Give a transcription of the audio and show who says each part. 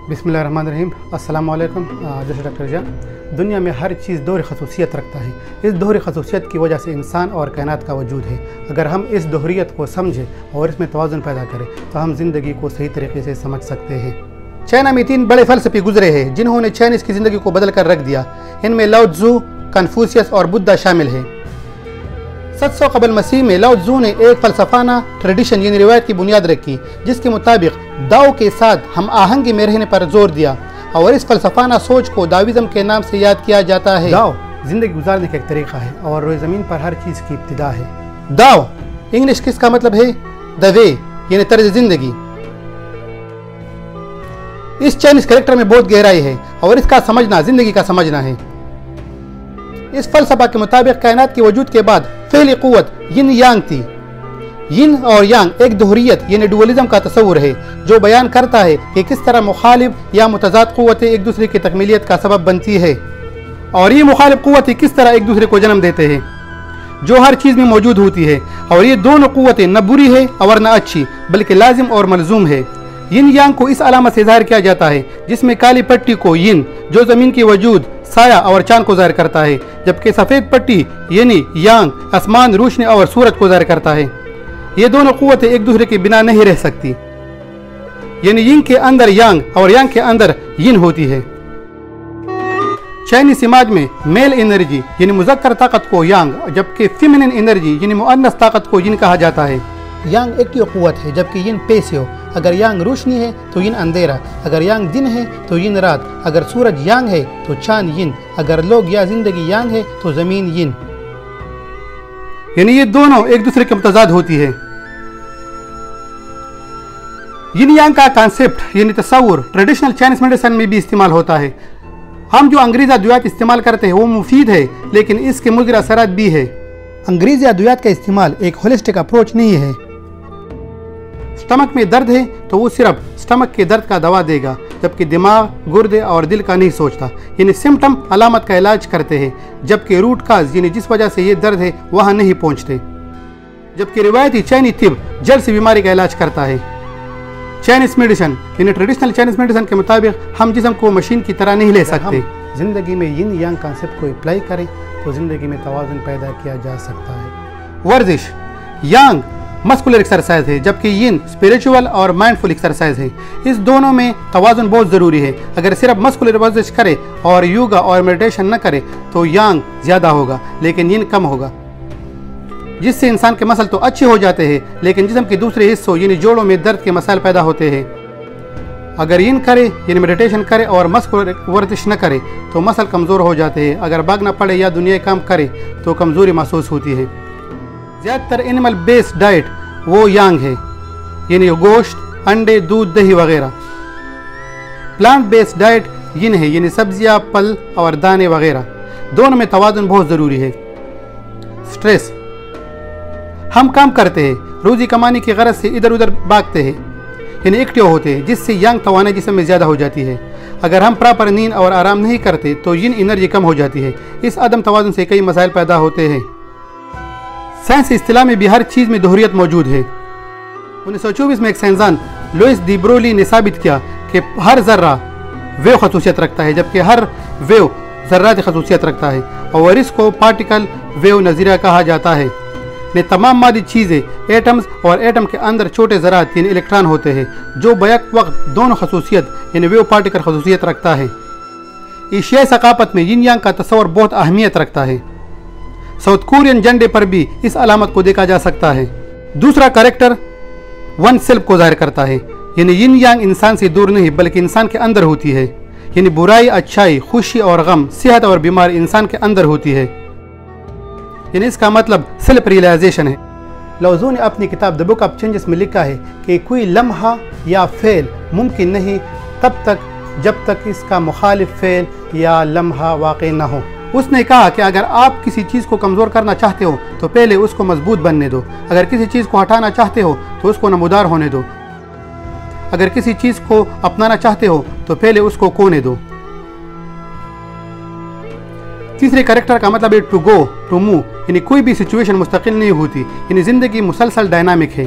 Speaker 1: बिस्मिल्लाहिर्रहमानिर्रहीम। अस्सलाम वालेकुम। जैसे डॉक्टर जा, दुनिया में हर चीज़ दोहरी खसूसियत रखता है। इस दोहरी खसूसियत की वजह से इंसान और कायनात का वजूद है। अगर हम इस दोहरियत को समझें और इसमें तवाज़ुन पैदा करें तो हम ज़िंदगी को सही तरीके से समझ सकते हैं। चाइना में 3 बड़े फ़लसफ़ी गुजरे हैं जिन्होंने चाइनीज़ की ज़िंदगी को बदल कर रख दिया। इनमें लाओ त्ज़ू, कन्फ्यूशियस और बुद्धा शामिल है। 700 कबल मसीह में लाओ त्ज़ू ने एक फ़लसफ़ाना ट्रेडिशन यानी रिवायत की बुनियाद रखी, जिसके मुताबिक दाओ के साथ हम आहंगी में रहने पर जोर दिया और इस फ़लसफ़ाना सोच को दाविज़म के नाम से याद किया जाता है। दाओ ज़िंदगी गुजारने का एक तरीक़ा है और रोज़ ज़मीन पर हर चीज़ की इब्तिदा है। दाओ इंग्लिश किसका मतलब है? द वे यानी तर्ज ज़िंदगी। इस चाइनीज़ कैरेक्टर में बहुत गहराई है और इसका समझना ज़िंदगी का समझना है। इस फ़लसफ़ा के मुताबिक कायनात के वजूद के बाद पहली क़ुव्वत यिन यांग थी। यिन और यांग एक दोहरियत यानी डुअलिज़म का तस्वुर है जो बयान करता है कि किस तरह मुखालिफ या मुतज़ाद क़ुव्वतें एक दूसरे की तकमीलियत का सबब बनती है और ये मुखालिफ क़ुव्वतें किस तरह एक दूसरे को जन्म देते हैं, जो हर चीज़ में मौजूद होती है। और ये दोनों क़ुव्वतें न बुरी है और न अच्छी, बल्कि लाजिम और मलजूम है। यिन यांग को इस अलामत से ज़ाहिर किया जाता है जिसमें काली पट्टी को यिन, जो ज़मीन की वजूद, साया और चांद को ज़ाहिर करता है, जबकि सफ़ेद पट्टी यानी यांग आसमान, रोशनी और सूरज को ज़ाहिर करता है। ये दोनों क़ुव्वतें एक दूसरे के बिना नहीं रह सकती, यानी यिन के अंदर यांग और यांग के अंदर यिन होती है। चाइनीज़ समाज में मेल एनर्जी यानी मुज़क्कर ताकत को यांग, जबकि फेमिनिन एनर्जी यानी मुअन्नस ताकत को यिन कहा जाता है। यांग एक्टिव क़ुव्वत है जबकि यिन पैसिव। अगर यांग रोशनी है तो यिन अंधेरा, अगर यांग दिन है तो यिन रात, अगर सूरज यांग है तो चांद यिन, अगर लोग या जिंदगी यांग है तो ज़मीन यिन। यानी ये दोनों एक दूसरे के मुतज़ाद होती है। यिन यांग का कॉन्सेप्ट यानी तस्वुर ट्रेडिशनल चाइनीज़ मेडिसिन में भी इस्तेमाल होता है। हम जो अंग्रेज़ी अद्वियात इस्तेमाल करते हैं वो मुफीद है, लेकिन इसके मुज़र असरात भी है। अंग्रेज़ी अद्वियात का इस्तेमाल एक होलिस्टिक अप्रोच नहीं है। स्टमक में दर्द है तो वो सिर्फ स्टमक के दर्द का दवा देगा, जबकि दिमाग, गुर्दे और दिल का नहीं सोचता। यानी सिम्टम अलामत का इलाज करते हैं, जबकि रूट काज यानी जिस वजह से ये दर्द है वहाँ नहीं पहुँचते। जबकि रिवायती चाइनी तिब जड़ से बीमारी का इलाज करता है। चाइनीज़ मेडिसिन यानी ट्रेडिशनल चाइनीज़ मेडिसिन के मुताबिक हम जिस्म को मशीन की तरह नहीं ले सकते। ज़िंदगी में यिन यांग कॉन्सेप्ट को अप्लाई करें तो ज़िंदगी में तवाज़ुन पैदा किया जा सकता है। वर्जिश यांग मस्कुलर एक्सरसाइज है, जबकि यिन स्पिरिचुअल और माइंडफुल एक्सरसाइज है। इस दोनों में तवाज़ुन बहुत ज़रूरी है। अगर सिर्फ मस्कुलर वर्जिश करे और योगा और मेडिटेशन न करे तो यांग ज़्यादा होगा लेकिन यिन कम होगा, जिससे इंसान के मसल तो अच्छे हो जाते हैं लेकिन जिस्म के दूसरे हिस्सों यानी जोड़ों में दर्द के मसाइल पैदा होते हैं। अगर यिन करे यानी मेडिटेशन करे और मस्कुलर वर्जिश न करे तो मसल कमज़ोर हो जाते हैं। अगर भागना पड़े या दुनिया काम करे तो कमज़ोरी महसूस होती है। ज़्यादातर एनिमल बेस्ड डाइट वो यांग है, यानी गोश्त, अंडे, दूध, दही वगैरह। प्लांट बेस्ड डाइट यिन है, यानी सब्जियां, फल और दाने वगैरह। दोनों में तवाज़ुन बहुत ज़रूरी है। स्ट्रेस, हम काम करते हैं, रोज़ी कमाने की गरज से इधर उधर भागते हैं, यानी एक्टिव होते हैं, जिससे यांग तवाना जिस्म में ज़्यादा हो जाती है। अगर हम प्रॉपर नींद और आराम नहीं करते तो यिन एनर्जी कम हो जाती है। इस अदम तवाज़ुन से कई मसाइल पैदा होते हैं। साइंस इस्तिलाह में भी हर चीज़ में दोहरियत मौजूद है। 1924 में एक साइंसदान लुइस डी ब्रोली ने साबित किया कि हर ज़र्रा वेव खसूसियत रखता है, जबकि हर वेव ज़र्राती खसूसियत रखता है और इसको पार्टिकल वेव नज़रिया कहा जाता है। ने तमाम मादी चीज़ें एटम्स और एटम के अंदर छोटे ज़रात यानी इलेक्ट्रॉन होते हैं, जो बैक वक्त दोनों खसूसियत यानी वेव पार्टिकल खसूसियत रखता है। एशियाई सकाफत में यिन यांग का तस्वर बहुत अहमियत रखता है। साउथ कोरियन झंडे पर भी इस अलामत को देखा जा सकता है। दूसरा कैरेक्टर वन सेल्फ को जाहिर करता है, यानी यिन यांग इंसान से दूर नहीं बल्कि इंसान के अंदर होती है। यानी बुराई, अच्छाई, खुशी और गम, सेहत और बीमारी इंसान के अंदर होती है। यानी इसका मतलब सेल्फ रियलाइजेशन है। लाओ त्ज़ू ने अपनी किताब द बुक ऑफ चेंजेस में लिखा है कि कोई लम्हा या फेल मुमकिन नहीं तब तक जब तक इसका मुखालिफ फेल या लम्हा वाक़ई न हो। उसने कहा कि अगर आप किसी चीज़ को कमज़ोर करना चाहते हो तो पहले उसको मजबूत बनने दो। अगर किसी चीज़ को हटाना चाहते हो तो उसको नमूदार होने दो। अगर किसी चीज़ को अपनाना चाहते हो तो पहले उसको खोने दो। तीसरे कैरेक्टर का मतलब है टू गो टू मूव, यानी कोई भी सिचुएशन मुस्तकिल नहीं होती, यानी ज़िंदगी मुसलसल डायनामिक है।